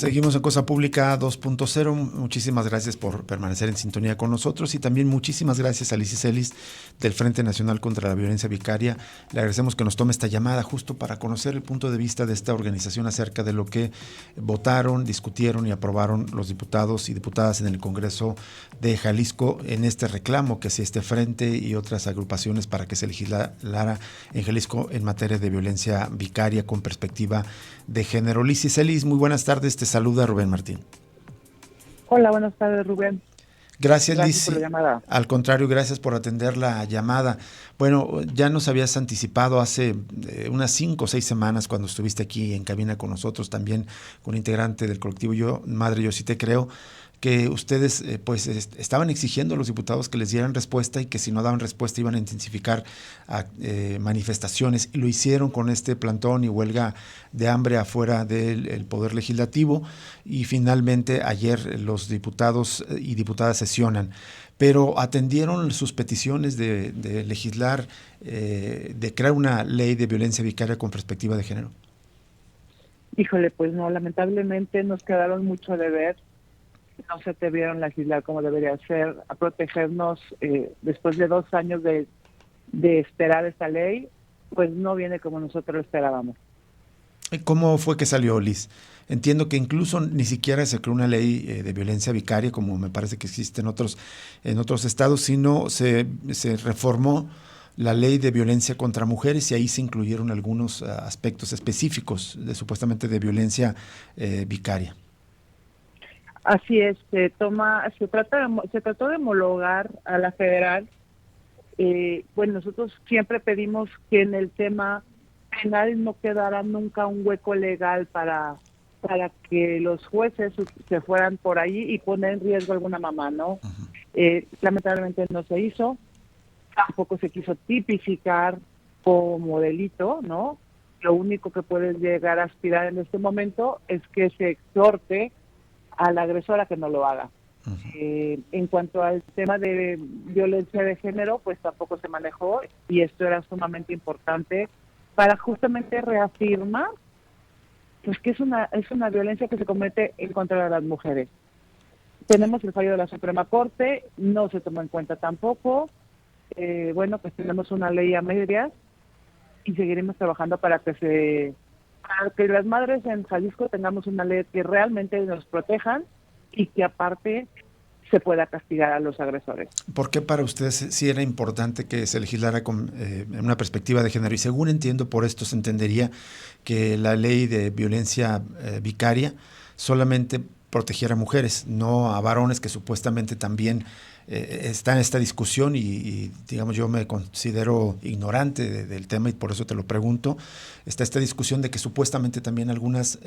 Seguimos en Cosa Pública 2.0. Muchísimas gracias por permanecer en sintonía con nosotros y también muchísimas gracias a Lizy Celis del Frente Nacional contra la Violencia Vicaria. Le agradecemos que nos tome esta llamada justo para conocer el punto de vista de esta organización acerca de lo que votaron, discutieron y aprobaron los diputados y diputadas en el Congreso de Jalisco en este reclamo que hacía este frente y otras agrupaciones para que se legislara en Jalisco en materia de violencia vicaria con perspectiva de género. Lizy Celis, muy buenas tardes. Te saluda Rubén Martín. Hola, buenas tardes, Rubén. Gracias, Lizy. por la llamada. Al contrario, gracias por atender la llamada. Bueno, ya nos habías anticipado hace unas 5 o 6 semanas cuando estuviste aquí en cabina con nosotros, también con integrante del colectivo Madre, yo sí te creo, que ustedes estaban exigiendo a los diputados que les dieran respuesta y que si no daban respuesta iban a intensificar manifestaciones, y lo hicieron con este plantón y huelga de hambre afuera del Poder Legislativo, y finalmente ayer los diputados y diputadas sesionan. Pero atendieron sus peticiones de legislar, de crear una ley de violencia vicaria con perspectiva de género. Híjole, pues no, lamentablemente nos quedaron mucho a deber. No se atrevieron a legislar como debería ser, a protegernos después de 2 años de esperar esta ley, pues no viene como nosotros lo esperábamos. ¿Cómo fue que salió, Liz? Entiendo que incluso ni siquiera se creó una ley de violencia vicaria, como me parece que existe en otros estados, sino se reformó la ley de violencia contra mujeres y ahí se incluyeron algunos aspectos específicos supuestamente de violencia vicaria. Así es, se trató de homologar a la federal. Bueno, nosotros siempre pedimos que en el tema penal no quedara nunca un hueco legal para que los jueces se fueran por ahí y poner en riesgo a alguna mamá, ¿no? Lamentablemente no se hizo, tampoco se quiso tipificar como delito, ¿no? Lo único que puedes llegar a aspirar en este momento es que se exhorte a la agresora que no lo haga. En cuanto al tema de violencia de género, pues tampoco se manejó, y esto era sumamente importante para justamente reafirmar pues que es una violencia que se comete en contra de las mujeres. Tenemos el fallo de la Suprema Corte, no se tomó en cuenta tampoco. Bueno, pues tenemos una ley a medias y seguiremos trabajando para que las madres en Jalisco tengamos una ley que realmente nos protejan y que aparte se pueda castigar a los agresores. ¿Por qué para ustedes sí era importante que se legislara con una perspectiva de género? Y según entiendo, por esto se entendería que la ley de violencia vicaria solamente protegiera a mujeres, no a varones, que supuestamente también está en esta discusión y digamos yo me considero ignorante del tema y por eso te lo pregunto. Está esta discusión de que supuestamente también algunas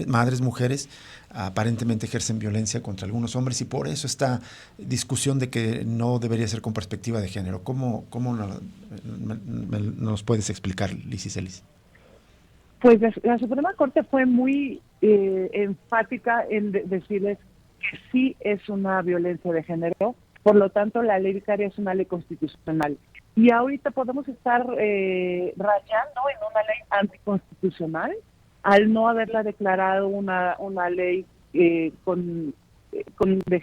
madres mujeres aparentemente ejercen violencia contra algunos hombres y por eso esta discusión de que no debería ser con perspectiva de género. ¿Cómo nos puedes explicar, Lizy Celis? Pues la Suprema Corte fue muy enfática en decirles que sí es una violencia de género. Por lo tanto, la ley vicaria es una ley constitucional. Y ahorita podemos estar rayando en una ley anticonstitucional al no haberla declarado una ley de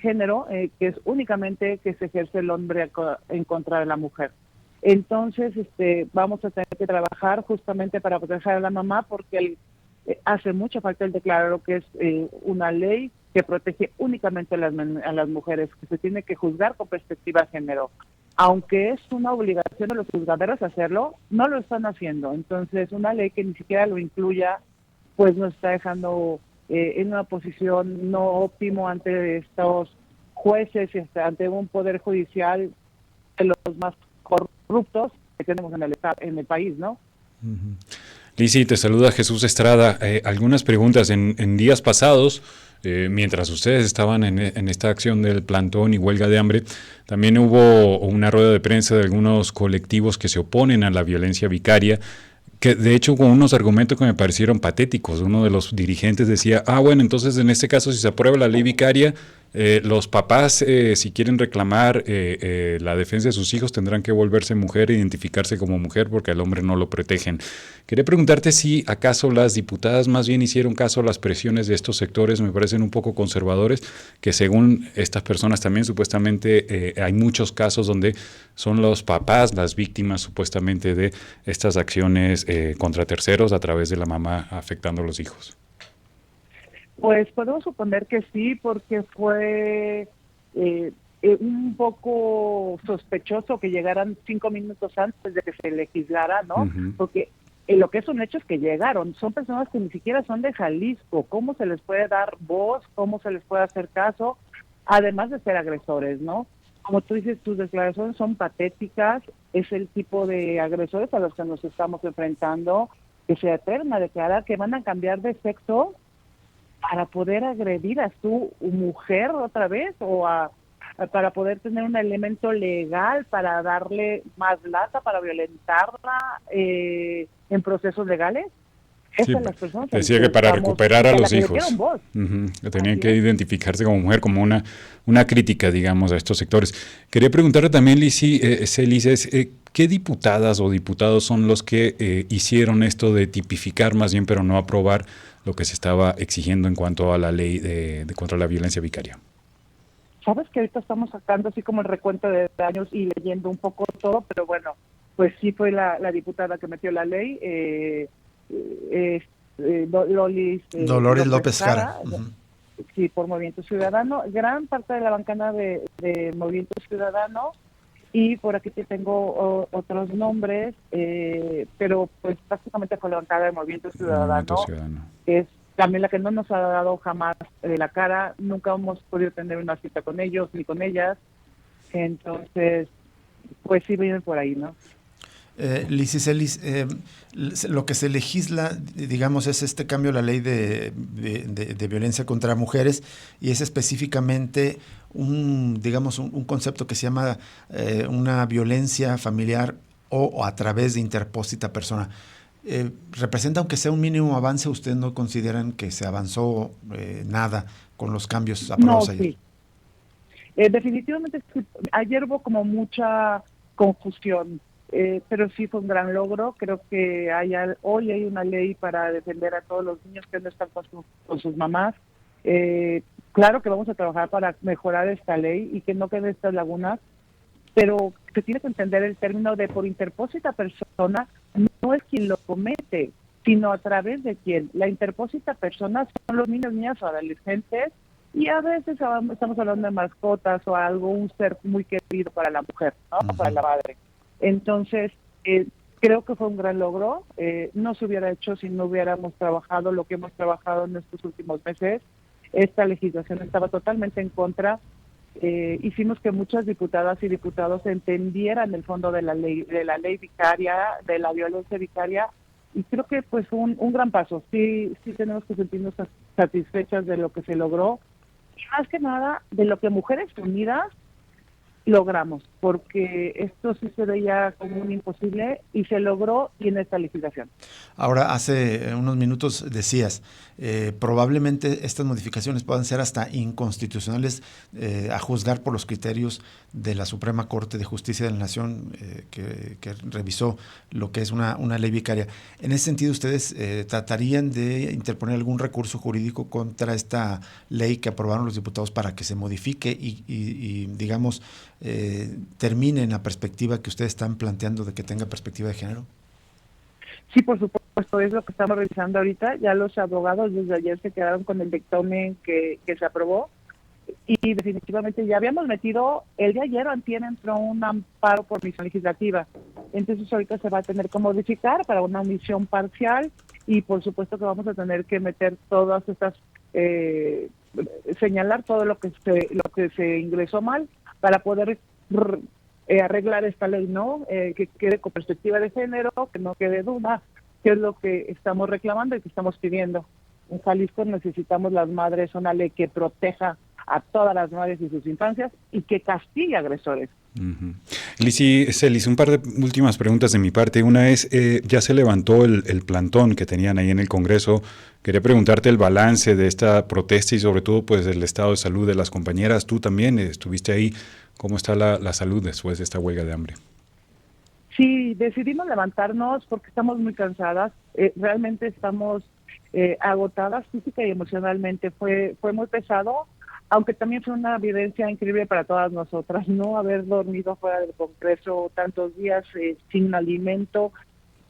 género, que es únicamente que se ejerce el hombre en contra de la mujer. Entonces, vamos a tener que trabajar justamente para proteger a la mamá, porque hace mucha falta el declarar lo que es una ley que protege únicamente a las mujeres, que se tiene que juzgar con perspectiva de género. Aunque es una obligación de los juzgadores hacerlo, no lo están haciendo. Entonces, una ley que ni siquiera lo incluya, pues nos está dejando en una posición no óptimo ante estos jueces y ante un poder judicial de los más corruptos que tenemos en el país, ¿no? Uh-huh. Lizy, te saluda Jesús Estrada. Algunas preguntas. En días pasados, mientras ustedes estaban en esta acción del plantón y huelga de hambre, también hubo una rueda de prensa de algunos colectivos que se oponen a la violencia vicaria, que de hecho con unos argumentos que me parecieron patéticos. Uno de los dirigentes decía, bueno, entonces en este caso si se aprueba la ley vicaria, los papás, si quieren reclamar la defensa de sus hijos, tendrán que volverse mujer, identificarse como mujer, porque al hombre no lo protegen. Quería preguntarte si acaso las diputadas más bien hicieron caso a las presiones de estos sectores, me parecen un poco conservadores, que según estas personas también supuestamente hay muchos casos donde son los papás las víctimas supuestamente de estas acciones contra terceros a través de la mamá afectando a los hijos. Pues podemos suponer que sí, porque fue un poco sospechoso que llegaran 5 minutos antes de que se legislara, ¿no? Uh-huh. Porque lo que es un hecho es que llegaron, son personas que ni siquiera son de Jalisco, ¿cómo se les puede dar voz? ¿Cómo se les puede hacer caso? Además de ser agresores, ¿no? Como tú dices, tus declaraciones son patéticas, es el tipo de agresores a los que nos estamos enfrentando, que se atreven a declarar que van a cambiar de sexo para poder agredir a su mujer otra vez para poder tener un elemento legal para darle más lata, para violentarla en procesos legales. Sí, decía que para recuperar a los hijos tenían que identificarse como mujer, como una crítica, digamos, a estos sectores. Quería preguntarle también, Lice, ¿qué diputadas o diputados son los que hicieron esto de tipificar más bien, pero no aprobar lo que se estaba exigiendo en cuanto a la ley de contra la violencia vicaria? Sabes que ahorita estamos sacando así como el recuento de daños y leyendo un poco todo, pero bueno, pues sí fue la diputada que metió la ley, Dolores López Jara. Sí, por Movimiento Ciudadano, gran parte de la bancada de Movimiento Ciudadano, y por aquí te tengo otros nombres, pero pues prácticamente fue la bancada de Movimiento Ciudadano, que es también la que no nos ha dado jamás la cara, nunca hemos podido tener una cita con ellos ni con ellas, entonces pues sí vienen por ahí, ¿no? Licelis, lo que se legisla, digamos, es este cambio a la ley de violencia contra mujeres, y es específicamente un concepto que se llama una violencia familiar o a través de interpósita persona. ¿Representa, aunque sea un mínimo avance? ¿Ustedes no consideran que se avanzó nada con los cambios aprobados ayer? Sí. Definitivamente sí. Ayer hubo como mucha confusión. Pero sí fue un gran logro. Creo que hoy hay una ley para defender a todos los niños que no están con sus mamás. Claro que vamos a trabajar para mejorar esta ley y que no queden estas lagunas, pero se tiene que entender el término de por interpósita persona. No es quien lo comete, sino a través de quién. La interpósita persona son los niños, niñas o adolescentes, y a veces estamos hablando de mascotas o algo, un ser muy querido para la mujer, ¿no? Uh-huh. Para la madre. Entonces, creo que fue un gran logro. No se hubiera hecho si no hubiéramos trabajado lo que hemos trabajado en estos últimos meses. Esta legislación estaba totalmente en contra. Hicimos que muchas diputadas y diputados entendieran el fondo de la ley vicaria, de la violencia vicaria, y creo que pues fue un gran paso. Sí tenemos que sentirnos satisfechas de lo que se logró, y más que nada de lo que Mujeres Unidas logramos, porque esto sí se veía como un imposible y se logró y en esta legislación. Ahora, hace unos minutos decías, probablemente estas modificaciones puedan ser hasta inconstitucionales a juzgar por los criterios de la Suprema Corte de Justicia de la Nación que revisó lo que es una ley vicaria. En ese sentido, ¿ustedes tratarían de interponer algún recurso jurídico contra esta ley que aprobaron los diputados para que se modifique y digamos, termine en la perspectiva que ustedes están planteando de que tenga perspectiva de género? Sí, por supuesto, es lo que estamos revisando ahorita. Ya los abogados desde ayer se quedaron con el dictamen que se aprobó, y definitivamente ya habíamos metido, el de ayer o antier entró un amparo por omisión legislativa. Entonces ahorita se va a tener que modificar para una omisión parcial, y por supuesto que vamos a tener que meter todas estas, señalar todo lo que se ingresó mal para poder arreglar esta ley, ¿no? Que quede con perspectiva de género, que no quede duda, que es lo que estamos reclamando y que estamos pidiendo. En Jalisco necesitamos las madres una ley que proteja a todas las madres y sus infancias y que castigue agresores. Lisi Celis, un par de últimas preguntas de mi parte. Una es, ya se levantó el plantón que tenían ahí en el Congreso. Quería preguntarte el balance de esta protesta y sobre todo pues el estado de salud de las compañeras. Tú también estuviste ahí. ¿Cómo está la salud después de esta huelga de hambre? Sí, decidimos levantarnos porque estamos muy cansadas. Realmente estamos agotadas física y emocionalmente. Fue muy pesado, aunque también fue una vivencia increíble para todas nosotras, ¿no? Haber dormido fuera del Congreso tantos días sin alimento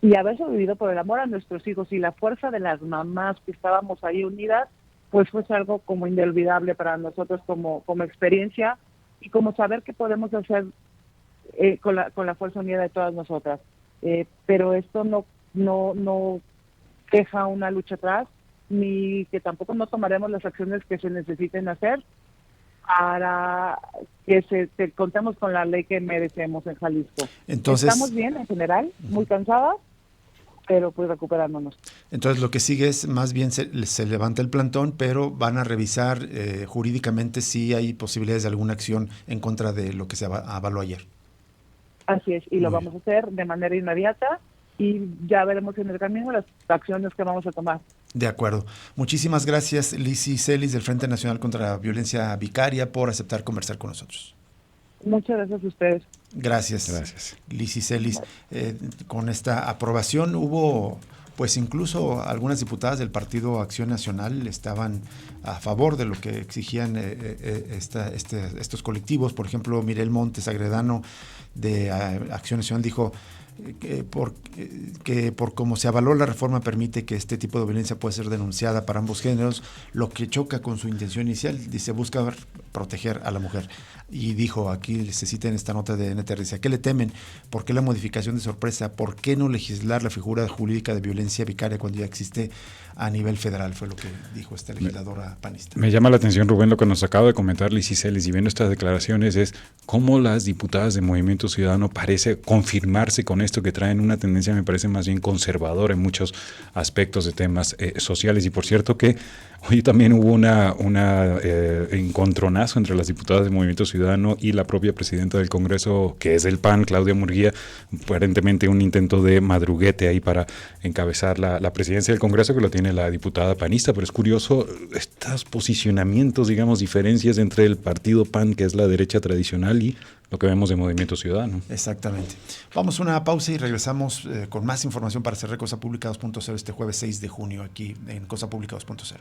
y haber sobrevivido por el amor a nuestros hijos y la fuerza de las mamás que estábamos ahí unidas, pues fue algo como inolvidable para nosotros como experiencia y como saber que podemos hacer con la fuerza unida de todas nosotras. Pero esto no deja una lucha atrás, ni que tampoco no tomaremos las acciones que se necesiten hacer para que contemos con la ley que merecemos en Jalisco. Entonces, estamos bien en general, muy cansadas, pero pues recuperándonos. Entonces lo que sigue es más bien se levanta el plantón, pero van a revisar jurídicamente si hay posibilidades de alguna acción en contra de lo que se avaló ayer. Así es, y lo vamos a hacer de manera inmediata y ya veremos en el camino las acciones que vamos a tomar. De acuerdo. Muchísimas gracias, Lisi Celis, del Frente Nacional contra la Violencia Vicaria, por aceptar conversar con nosotros. Muchas gracias a ustedes. Gracias. Lisi Celis. Con esta aprobación hubo, pues incluso algunas diputadas del Partido Acción Nacional estaban a favor de lo que exigían estos colectivos. Por ejemplo, Mirel Montes Agredano de Acción Nacional dijo que por cómo se avaló la reforma permite que este tipo de violencia pueda ser denunciada para ambos géneros, lo que choca con su intención inicial. Dice, busca proteger a la mujer. Y dijo, aquí se cita en esta nota de NTR, dice, ¿a qué le temen? ¿Por qué la modificación de sorpresa? ¿Por qué no legislar la figura jurídica de violencia vicaria cuando ya existe a nivel federal? Fue lo que dijo esta legisladora panista. Me llama la atención, Rubén, lo que nos acaba de comentar Lisi Celis, y viendo estas declaraciones es cómo las diputadas de Movimiento Ciudadano parece confirmarse con esto, que traen una tendencia, me parece más bien conservadora en muchos aspectos de temas sociales. Y por cierto que hoy también hubo un encontronazo entre las diputadas de Movimiento Ciudadano y la propia presidenta del Congreso, que es del PAN, Claudia Murguía, aparentemente un intento de madruguete ahí para encabezar la presidencia del Congreso, que lo tiene la diputada panista. Pero es curioso estos posicionamientos, digamos, diferencias entre el partido PAN, que es la derecha tradicional, y lo que vemos de Movimiento Ciudadano. Exactamente. Vamos a una pausa y regresamos con más información para cerrar Cosa Pública 2.0 este jueves 6 de junio aquí en Cosa Pública 2.0.